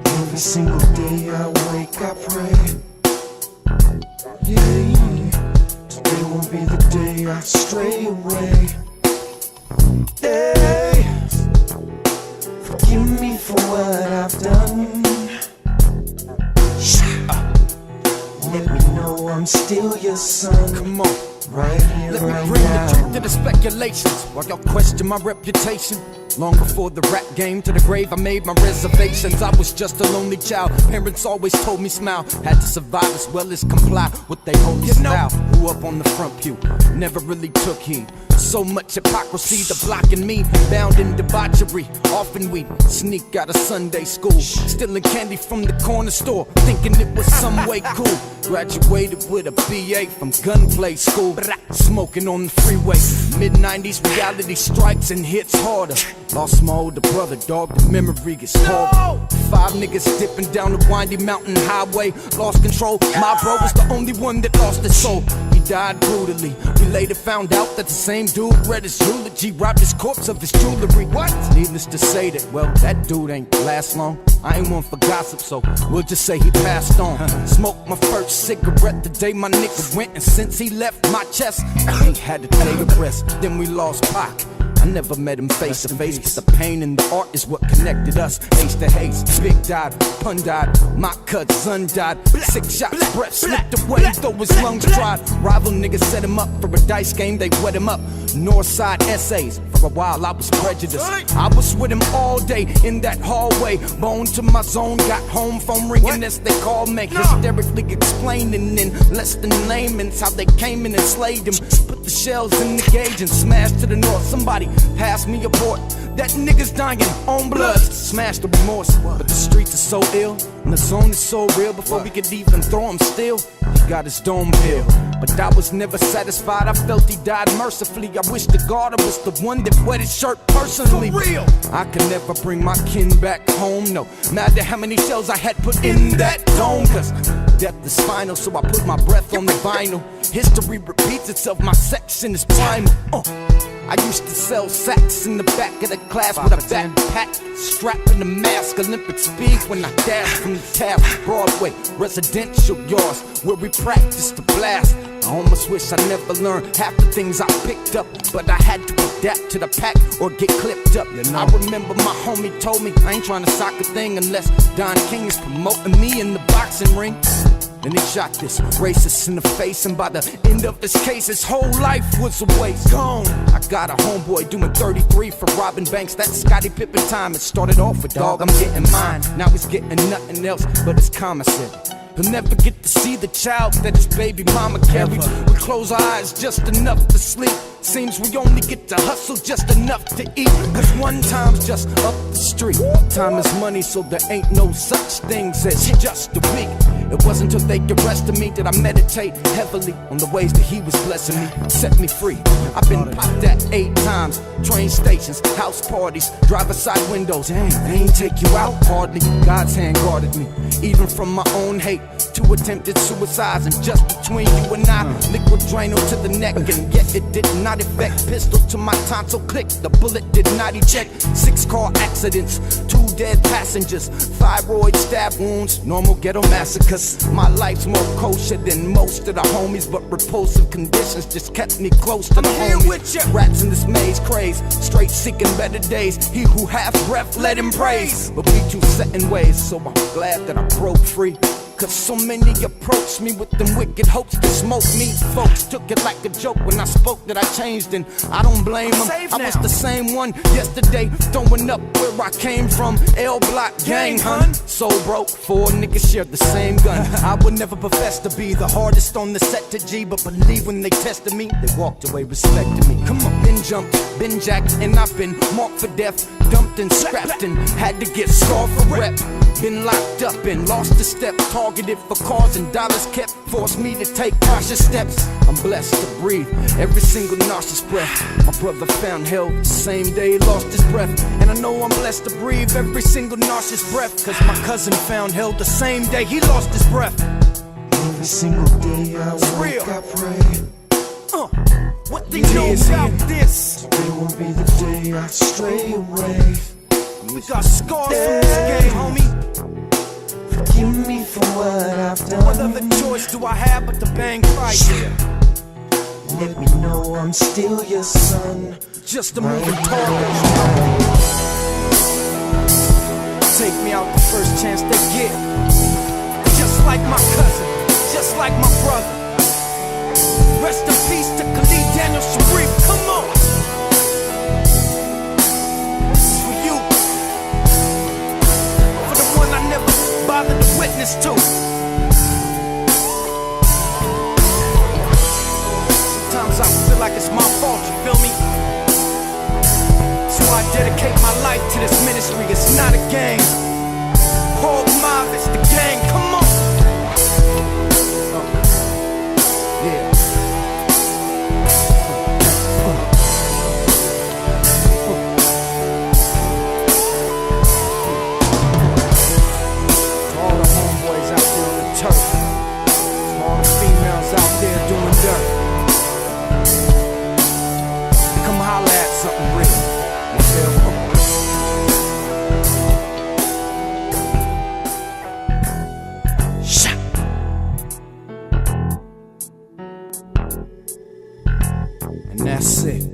Every single day I wake, I pray. Yeah, today won't be the day I stray away. Hey, forgive me for what I've done. Let me know I'm still your son. Come on. Right here, Let me right bring now. the truth to the speculations while y'all question my reputation. Long before the rap game, to the grave I made my reservations. I was just a lonely child, parents always told me smile. Had to survive as well as comply with their holy style. Grew up on the front pew, never really took heed. So much hypocrisy, the blocking me, bound in debauchery. Often we'd sneak out of Sunday school, stealing candy from the corner store, thinking it was some way cool. Graduated with a BA from gunplay school, smoking on the freeway. Mid-90s reality strikes and hits harder. Lost my older brother, dog, the memory gets horrible. 5 niggas dipping down the windy mountain highway, lost control. My bro was the only one that lost his soul. He died brutally. We later found out that the same dude read his eulogy, robbed his corpse of his jewelry. What? Needless to say that, well, that dude ain't last long. I ain't one for gossip, so we'll just say he passed on. Smoked my first cigarette the day my nigga went, and since he left my chest, I ain't had to take a rest. Then we lost Pac. I never met him face to face, but the pain in the art is what connected us. Ace to haze, Big died, Pun died, my cousin died. 6 shots, breath slipped away, though his lungs dried. Rival niggas set him up for a dice game, they wet him up. Northside essays, for a while I was prejudiced. I was with him all day in that hallway, bone to my zone, got home phone ringing as they called me, hysterically explaining in less than layman's how they came in and slayed him. Put the shells in the gauge and smashed to the north. Somebody pass me a port. That nigga's dying on blood. Smash the remorse, but the streets are so ill and the zone is so real. Before we could even throw him still, he got his dome pill. But I was never satisfied. I felt he died mercifully. I wish to God I was the one that wet his shirt personally. For real, I can never bring my kin back home. No matter how many shells I had put in that dome, 'cause death is final, so I put my breath on the vinyl. History repeats itself, my section is primal. I used to sell sacks in the back of the class with a backpack, strapping a mask, Olympic speed when I dashed from the tab. Broadway, residential yards, where we practiced the blast. I almost wish I never learned half the things I picked up, but I had to adapt to the pack or get clipped up. I remember my homie told me, I ain't trying to sock a thing unless Don King is promoting me in the boxing ring. Then he shot this racist in the face, and by the end of this case, his whole life was a waste. Gone. I got a homeboy doing 33 for robbing banks. That's Scottie Pippen time. It started off with dog, I'm getting mine. Now he's getting nothing else but his commissary. He'll never get to see the child that his baby mama carried. We close our eyes just enough to sleep. Seems we only get to hustle just enough to eat. 'Cause one time's just up the street. Time is money, so there ain't no such things as just a week. It wasn't till they arrested me that I meditate heavily on the ways that he was blessing me, set me free. I've been popped at 8 times, train stations, house parties, driver side windows. Dang, they ain't take you out hardly. God's hand guarded me, even from my own hate. 2 attempted suicides, and just between you and I, liquid Drano to the neck, and yet it did not affect. Pistol to my tonsil click, the bullet did not eject. 6 car accidents, 2 dead passengers, thyroid stab wounds, normal ghetto massacres. My life's more kosher than most of the homies, but repulsive conditions just kept me close to the homies. Rats in this maze craze, straight seeking better days. He who hath breath, let him praise. But we too set in ways, so I'm glad that I broke free. 'Cause so many approached me with them wicked hopes to smoke me. Folks took it like a joke when I spoke that I changed, and I don't blame them. I was the same one yesterday, throwing up where I came from. L Block gang, hun. So broke, 4 niggas shared the same gun. I would never profess to be the hardest on the set to G, but believe when they tested me, they walked away respecting me. Come on, been jumped, been jacked, and I've been marked for death, dumped and scrapped, and had to get scarred for rep. Been locked up and lost a step, targeted for cars and dollars kept, forced me to take cautious steps. I'm blessed to breathe every single nauseous breath. My brother found hell the same day he lost his breath, and I know I'm blessed to breathe every single nauseous breath. 'Cause my cousin found hell the same day he lost his breath. Every single day I wake, I pray. What they know about this? Today won't be the day I stray away. We got scars from this game, homie. choice do I have but to bang fight? Let me know I'm still your son. Just a moving target. Take me out the first chance they get. Just like my cousin, just like my brother. Rest in peace to Khalid Daniel Sharif. Come on. This is for you. For the one I never bothered to witness to. Sometimes I feel like it's my fault, you feel me? So I dedicate my life to this ministry. It's not a game. Hog mob, it's the gang. Come on. Yeah. To all the homeboys out there on the turf. To all the females out there doing dirt. Come holla at something real. You feel me? Shot. And that's it.